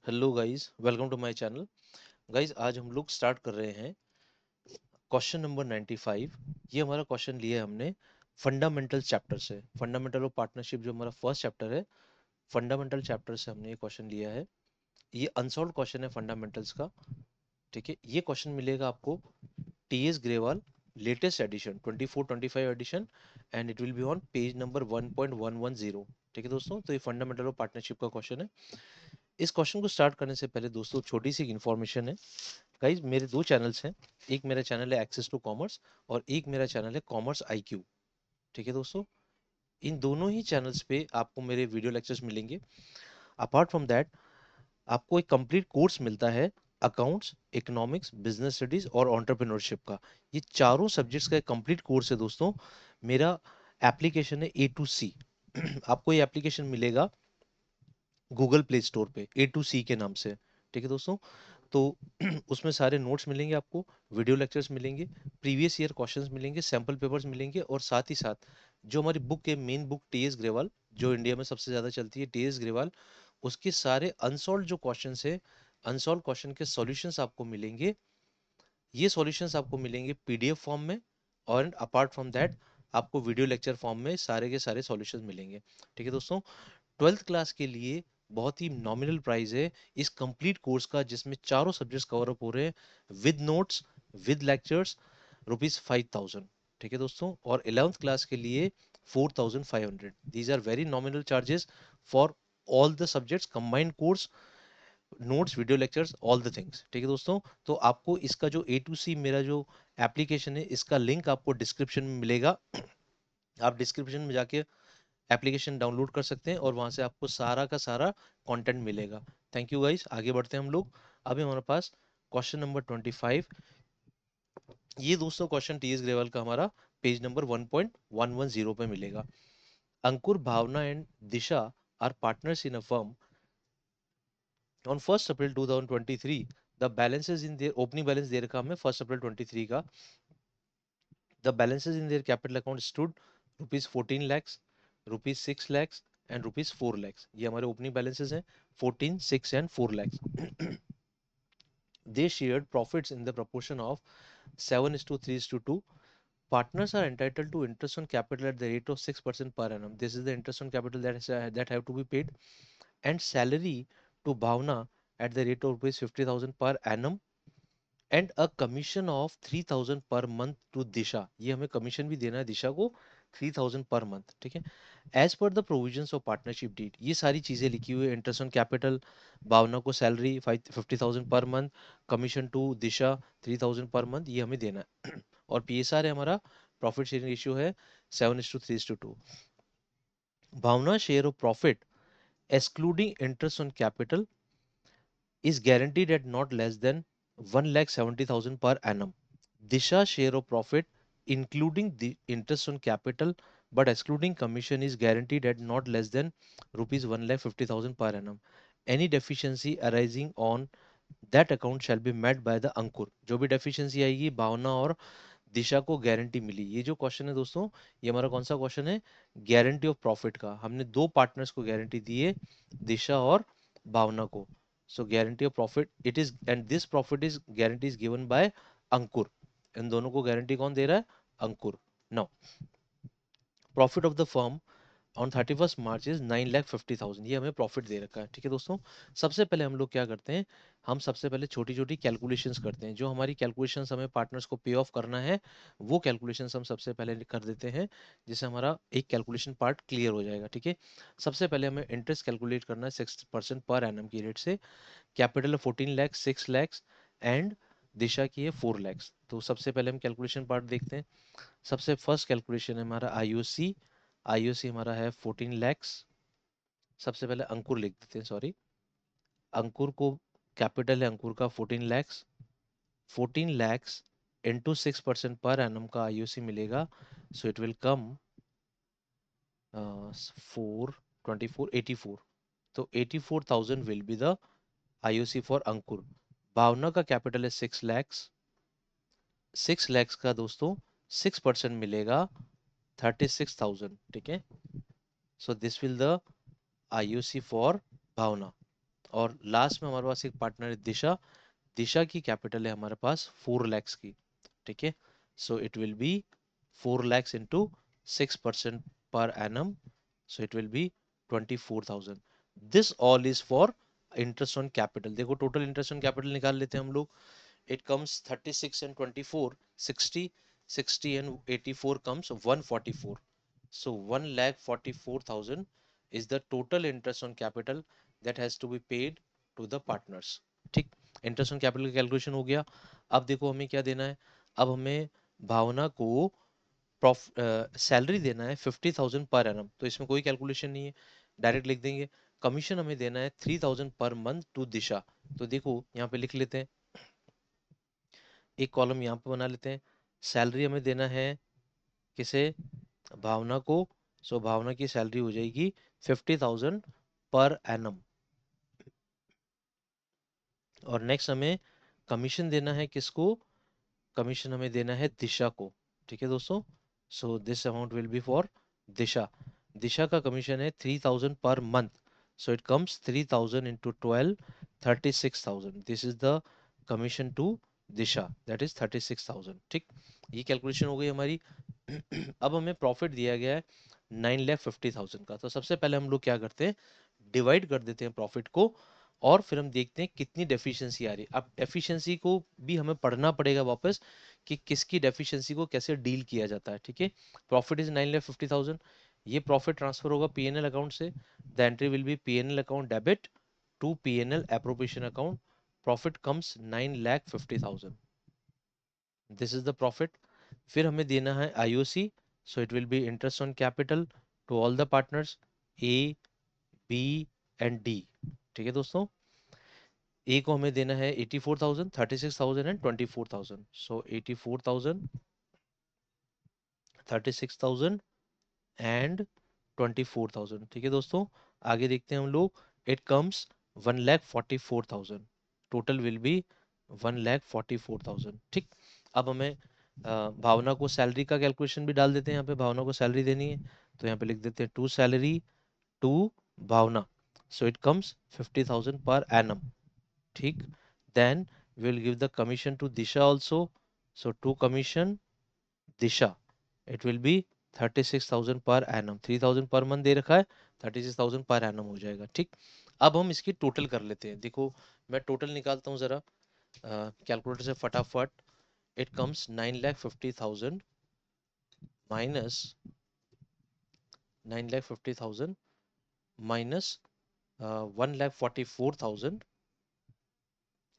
Hello guys, welcome to my channel. Guys, आज हम लोग स्टार्ट कर रहे हैं क्वेश्चन नंबर 95। ये हमारा क्वेश्चन लिया है हमने फंडामेंटल चैप्टर से। फंडामेंटल ऑफ पार्टनरशिप जो हमारा फर्स्ट चैप्टर है, फंडामेंटल चैप्टर से हमने ये क्वेश्चन लिया है। ये अनसॉल्व क्वेश्चन है फंडामेंटल्स का। ठीक है, ये क्वेश्चन मिलेगा आपको TS Grewal latest edition 24-25 edition, and it will be on page number 1.110। ठीक है दोस्तों, तो ये फंडामेंटल ऑफ पार्टनरशिप का क्वेश्चन है। इस क्वेश्चन को स्टार्ट करने से पहले दोस्तों छोटी सी इन्फॉर्मेशन है। गाइज, मेरे दो चैनल्स हैं। एक मेरा चैनल है एक्सेस टू कॉमर्स और एक मेरा चैनल है कॉमर्स आईक्यू। ठीक है दोस्तों, इन दोनों ही चैनल्स पे आपको मेरे वीडियो लेक्चर्स मिलेंगे। अपार्ट फ्रॉम दैट, आपको एक कंप्लीट कोर्स मिलता है अकाउंट्स, इकोनॉमिक्स, बिजनेस स्टडीज और एंटरप्रेन्योरशिप का। ये चारों सब्जेक्ट्स का एक कंप्लीट कोर्स है दोस्तों। मेरा एप्लीकेशन है A to C। आपको ये एप्लीकेशन मिलेगा गूगल प्ले स्टोर पे A to C के नाम से। ठीक है दोस्तों, तो उसमें सारे नोट्स मिलेंगे आपको, वीडियो लेक्चर्स मिलेंगे, प्रीवियस ईयर क्वेश्चंस मिलेंगे, सैंपल पेपर्स मिलेंगे, और साथ ही साथ जो हमारी बुक है, मेन बुक टीएस ग्रेवाल, जो इंडिया में सबसे ज़्यादा चलती है, टीएस ग्रेवाल, उसके सारे अनसॉल्व जो क्वेश्चंस है, अनसॉल्व क्वेश्चन के सॉल्यूशंस आपको मिलेंगे। ये सॉल्यूशंस आपको मिलेंगे पीडीएफ फॉर्म में, और अपार्ट फ्रॉम दैट आपको वीडियो लेक्चर फॉर्म में सारे के सारे सॉल्यूशंस मिलेंगे। ठीक है दोस्तों, 12th क्लास के लिए बहुत ही नॉमिनल प्राइस है इस कंप्लीट कोर्स का, जिसमें चारों सब्जेक्ट्स कवर अप हो रहे हैं विद नोट्स, विद लेक्चर्स, ₹5000। ठीक है दोस्तों, और 11th क्लास के लिए 4500। These are very nominal charges for all the subjects, combined course, notes, video lectures, all the things. ठीक है दोस्तों, तो आपको इसका जो A to C मेरा जो एप्लीकेशन है, इसका लिंक आपको डिस्क्रिप्शन में मिलेगा। आप डिस्क्रिप्शन में जाके एप्लीकेशन डाउनलोड कर सकते हैं और वहां से आपको सारा का सारा कंटेंट मिलेगा। थैंक यू गाइस, आगे बढ़ते हैं हम लोग। अभी हमारे पास क्वेश्चन नंबर 25। ये दोस्तों क्वेश्चन टीएस ग्रेवाल का हमारा पेज नंबर 1.110 पे मिलेगा। Ankur, Bhavana and Disha are partners in a firm on 1 April 2023। The balances in their opening balance दे रखा हमें 1 अप्रैल 23 का। The balances in their capital account stood ₹14 lakhs, ₹6 lakhs and ₹4 lakhs। ये हमारे ओपनिंग बैलेंसेस हैं, 14, 6 and 4 lakhs। They shared profits in the proportion of 7:3:2. Partners are entitled to interest on capital at the rate of 6% per annum. This is the interest on capital that have to be paid. And salary to Bhavna at the rate of ₹50,000 per annum, and a commission of 3000 per month to दिशा। ये हमें commission भी देना है दिशा को, 3000 per month. ठीक है, as per the provisions of partnership deed. ये सारी चीजें लिखी हुई है। इंटरेस्ट ऑन कैपिटल, भावना को salary 50,000 per month, commission to Disha 3000 per month, ये हमें देना है। और पीएसआर है हमारा, प्रॉफिट शेयरिंग रेशियो है 7:3:2। Bhavna share of profit excluding interest on capital is guaranteed at not less than 1,70,000 per annum. Disha share of profit, including the interest on capital but excluding commission, is guaranteed at not less than rupees 1,50,000 per annum. Any deficiency arising on that account shall be met by the Ankur। जो भी deficiency आएगी, भावना और दिशा को guarantee मिली। ये जो question है दोस्तों, ये हमारा कौन सा क्वेश्चन है? गारंटी ऑफ प्रॉफिट का। हमने दो पार्टनर्स को गारंटी दी है, दिशा और भावना को। So guarantee of profit it is, and this profit is guarantee is given by Ankur. इन दोनों को गारंटी कौन दे रहा है? Ankur. Now, profit of the firm on 31 March is 9,50,000। ये हमें प्रॉफिट दे रखा है। ठीक है दोस्तों, सबसे पहले हम लोग क्या करते हैं, हम सबसे पहले छोटी छोटी कैलकुलेशंस करते हैं। जो हमारी कैलकुलेशंस हमें पार्टनर्स को पे ऑफ करना है, वो कैलकुलेशंस हम सबसे पहले कर देते हैं, जिससे हमारा एक कैलकुलेशन पार्ट क्लियर हो जाएगा। ठीक है, सबसे पहले हमें इंटरेस्ट कैलकुलेट करना है 6% पर एनम की रेट से। कैपिटल है 14 lakhs, 6 lakhs, एंड दिशा की है 4 lakhs। तो सबसे पहले हम कैलकुलेशन पार्ट देखते हैं। सबसे फर्स्ट कैलकुलेशन है हमारा आईओसी। आईओसी हमारा है 14 lakhs। सबसे पहले अंकुर लिख देते हैं, सॉरी। अंकुर को, कैपिटल है अंकुर का 14 lakhs। 14 lakhs into 6% per annum का आईओसी मिलेगा। So it will come 4 24 84। तो 84,000 will be the IOC for Ankur. Bhavna का कैपिटल है 6 lakhs। 6 lakhs का दोस्तों 6% मिलेगा 36,000। ठीक है, so this will the IOC for Bhavna. और लास्ट में हमारे पास एक पार्टनर है दिशा। दिशा की कैपिटल है हमारे पास 4 lakhs की, ठीक है। सो it will B 4 lakhs into 6% per annum, so it will B 24,000। This all is for interest on capital. देखो टोटल इंटरेस्ट ऑन कैपिटल निकाल लेते हैं हम लोग। it comes 36 and 24 60, 60 and 84 comes 144. So 1,44,000 is the total interest on capital that has to be paid to the partners। ठीक, interest on capital का calculation हो गया। अब देखो हमें क्या देना है। अब हमें भावना को सैलरी देना है 50,000 पर एनम, तो इसमें कोई कैलकुलेशन नहीं है, डायरेक्ट लिख देंगे। कमीशन हमें देना है 3,000 पर मंथ टू दिशा, तो देखो यहाँ पे लिख लेते हैं, एक कॉलम यहाँ पे बना लेते हैं। सैलरी हमें देना है किसे, भावना को। सो भावना की सैलरी हो जाएगी 50,000 पर एनम। और नेक्स्ट हमें कमीशन देना है किसको, कमीशन हमें देना है दिशा को, ठीक है दोस्तों। So this amount will be for Disha. Disha का कमीशन है 3,000 per month, so it comes 3,000 into 12, 36,000। This is the commission to Disha, that is 36,000। ठीक, ये कैलकुलेशन हो गई हमारी। अब हमें प्रॉफिट दिया गया है 9,50,000 का। तो सबसे पहले हम लोग क्या करते हैं, डिवाइड कर देते हैं प्रॉफिट को, और फिर हम देखते हैं कितनी डेफिशिएंसी आ रही है। अब डेफिशिएंसी को भी हमें पढ़ना पड़ेगा वापस कि किसकी डेफिशिएंसी को कैसे डील किया जाता है, ठीक है। प्रॉफिट इज 9,50,000, ये प्रॉफिट ट्रांसफर होगा पीएनएल अकाउंट से। The entry will be PNL account debit to PNL appropriation account. Profit comes 9,50,000, this is the profit. फिर हमें देना है IOC, so it will be interest on capital to all the partners A B and D, ठीक है दोस्तों। ए को हमें देना है 84,000, 36,000 एंड 24,000। सो 84,000, 36,000 एंड 24,000, ठीक है दोस्तों। आगे देखते हैं हम लोग, it comes 1,44,000, total will be 1,44,000। ठीक, अब हमें भावना को सैलरी का कैलकुलेशन भी डाल देते हैं। यहाँ पे भावना को सैलरी देनी है, तो यहाँ पे लिख देते हैं to salary to Bhavana, so it comes 50,000 per annum. ठीक, then we will give the commission to Disha also, so to commission Disha it will be 36,000 per annum, 3,000 per month दे रखा है, 36,000 पर annum हो जाएगा। ठीक, अब हम इसकी टोटल कर लेते हैं। देखो मैं टोटल निकालता हूँ जरा कैलकुलेटर से फटाफट। It comes 9,50,000 minus 9,50,000 minus 1,44,000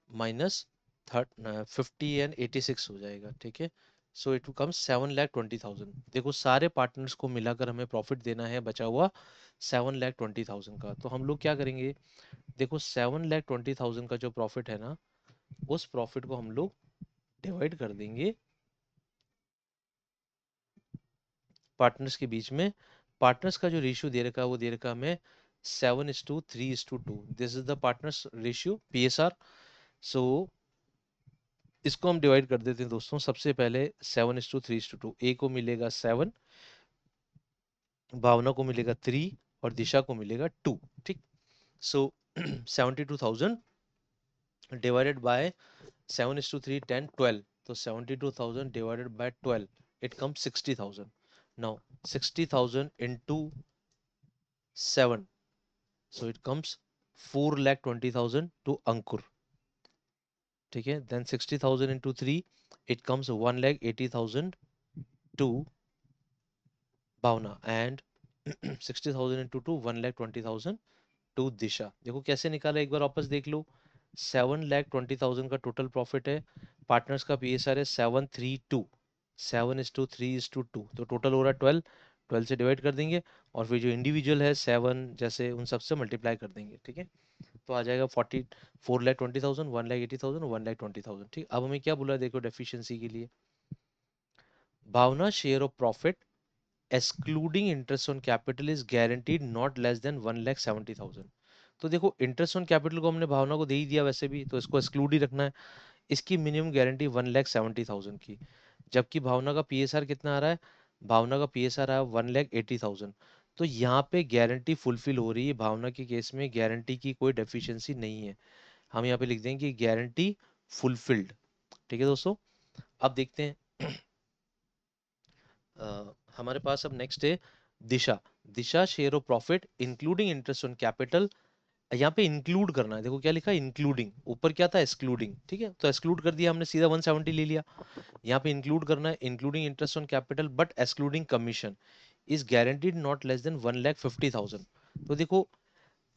minus 50 and 86 हो जाएगा, ठीक है। सो इट कम्स 7,20,000। देखो सारे पार्टनर्स को मिलाकर हमें प्रॉफिट देना है बचा हुआ 7,20,000 का। तो हम लोग क्या करेंगे, देखो 7,20,000 का जो प्रॉफिट है ना, उस प्रॉफिट को हम लोग डिवाइड कर देंगे पार्टनर्स के बीच में। पार्टनर्स का जो रेशियो दे रखा है वो दे रखा है हमें 7:3:2। This is the partners ratio PSR. सो इसको हम डिवाइड कर देते हैं दोस्तों। सबसे पहले 7:3:2, ए को मिलेगा 7, भावना को मिलेगा 3 और दिशा को मिलेगा 2। ठीक, सो 72,000 डिवाइडेड बाय 7:3, 10, 12, तो 72,000 divided by 12, it comes 60,000। Now 60,000 into 7, so it comes 4,20,000 to Ankur, ठीक है। Then 60,000 into 3, it comes 1,80,000 to Bhavna, and 60,000 into 2, 1,20,000 to Disha. देखो कैसे निकाला, एक बार वापस देख लो। 7,20,000 का टोटल प्रॉफिट है, पार्टनर्स का पीएसआर है 732, 7:3:2, तो टोटल हो रहा है 12। 12 से डिवाइड कर देंगे, और फिर जो इंडिविजुअल है 7 जैसे उन सबसे मल्टीप्लाई कर देंगे, ठीक है। तो आ जाएगा 4,20,000, 1,80,000, 1,20,000। ठीक, अब हमें क्या बोला है, देखो डेफिशिएंसी के लिए, Bhavna share of profit excluding interest on capital is guaranteed not less than 1,70,000। तो देखो इंटरेस्ट ऑन कैपिटल को हमने भावना को दे ही दिया वैसे भी, तो इसको एक्सक्लूड ही रखना है। इसकी मिनिमम गारंटी 1,70,000 की, जबकि भावना का पीएसआर कितना आ रहा है, भावना का पीएसआर आया 1,80,000। तो यहाँ पे गारंटी फुलफिल हो रही है, भावना के केस में गारंटी की कोई डेफिशिएंसी नहीं है। हम यहाँ पे लिख देंगे कि गारंटी फुलफिल्ड। ठीक है दोस्तों, अब देखते हैं हमारे पास अब नेक्स्ट है Disha. Disha share of profit including interest on capital. यहाँ पे इंक्लूड करना है, देखो क्या लिखा है, इंक्लूडिंग, ऊपर क्या था, एक्सक्लूडिंग। ठीक है, तो एक्सक्लूड कर दिया हमने, सीधा 170 ले लिया। यहाँ पे इंक्लूड करना है, including interest on capital but excluding commission is guaranteed not less than 1,50,000। तो देखो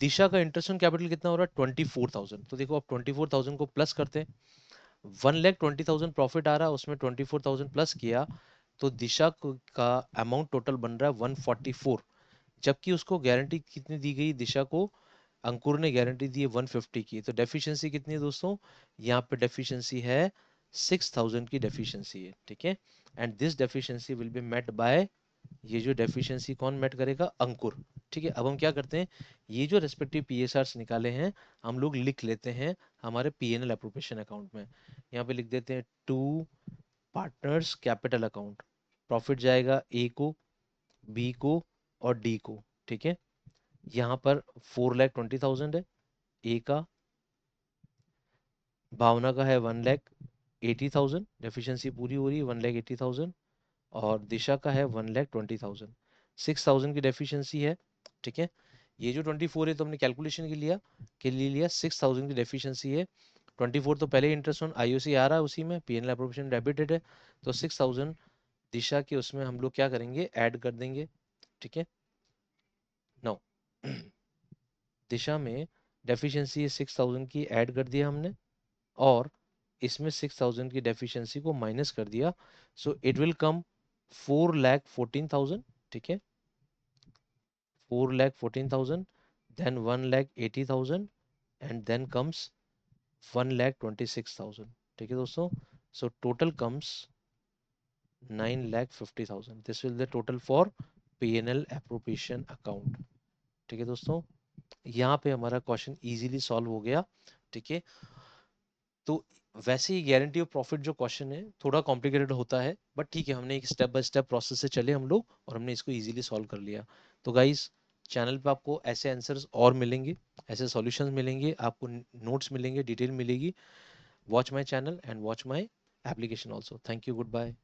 दिशा का इंटरेस्ट ऑन कैपिटल कितना हो रहा है, 24,000। तो देखो अब 24,000 को प्लस करते हैं, 1,20,000 प्रॉफिट आ रहा है, उसमें 24,000 प्लस किया, तो दिशा का अमाउंट टोटल बन रहा है 144। जबकि उसको गारंटी कितनी दी गई, दिशा को अंकुर ने गारंटी दी है 150 की। तो डेफिशिएंसी कितनी है दोस्तों, यहाँ पे डेफिशिएंसी है 6,000 की डेफिशिएंसी है। ठीक है, and this deficiency will be met by, ये जो डेफिशिएंसी कौन मेट करेगा, अंकुर। ठीक है, अब हम क्या करते हैं, ये जो रेस्पेक्टिव पीएसआर निकाले हैं हम लोग लिख लेते हैं हमारे पीएनएल एप्रोप्रिएशन अकाउंट में। यहाँ पे लिख देते हैं to partners capital account. Profit जाएगा ए को, बी को और डी को। ठीक है, यहाँ पर 4,20,000 है ए का, भावना का है 1,80,000, डेफिशिएंसी पूरी हो रही है 1,80,000, और दिशा का है 1,20,000, 6,000 की डेफिशिएंसी है। ठीक है, ये जो 24 है तो हमने कैलकुलेशन के लिए लिया 6,000 की डेफिशिएंसी है। 24 तो पहले इंटरेस्ट ऑन आईओसी आ रहा है, उसी में पीएनएल एप्रोप्रिएशन डेबिटेड है, तो 6,000 दिशा के उसमें हम लोग क्या करेंगे, ऐड कर देंगे। ठीक है, नो दिशा में डेफिशिएंसी 6,000 की ऐड कर दिया हमने, और इसमें 6,000 की डेफिशिएंसी को माइनस कर दिया, सो इट विल कम 4,14,000। ठीक है, 4,14,000, then 1,80,000, and then comes 1,26,000। ठीक है दोस्तों, so total comes 9,50,000। this will the total for P&L appropriation account। ठीक है दोस्तों, यहाँ पे हमारा क्वेश्चन इजीली सॉल्व हो गया। ठीक है, तो वैसे ही गारंटी ऑफ प्रॉफिट जो क्वेश्चन है थोड़ा कॉम्प्लिकेटेड होता है, बट ठीक है, हमने एक स्टेप बाय स्टेप प्रोसेस से चले हम लोग और हमने इसको इजीली सॉल्व कर लिया। तो गाइस, चैनल पे आपको ऐसे आंसर्स और मिलेंगे, ऐसे सॉल्यूशंस मिलेंगे, आपको नोट्स मिलेंगे, डिटेल मिलेगी। Watch my channel and watch my application also. Thank you, good bye.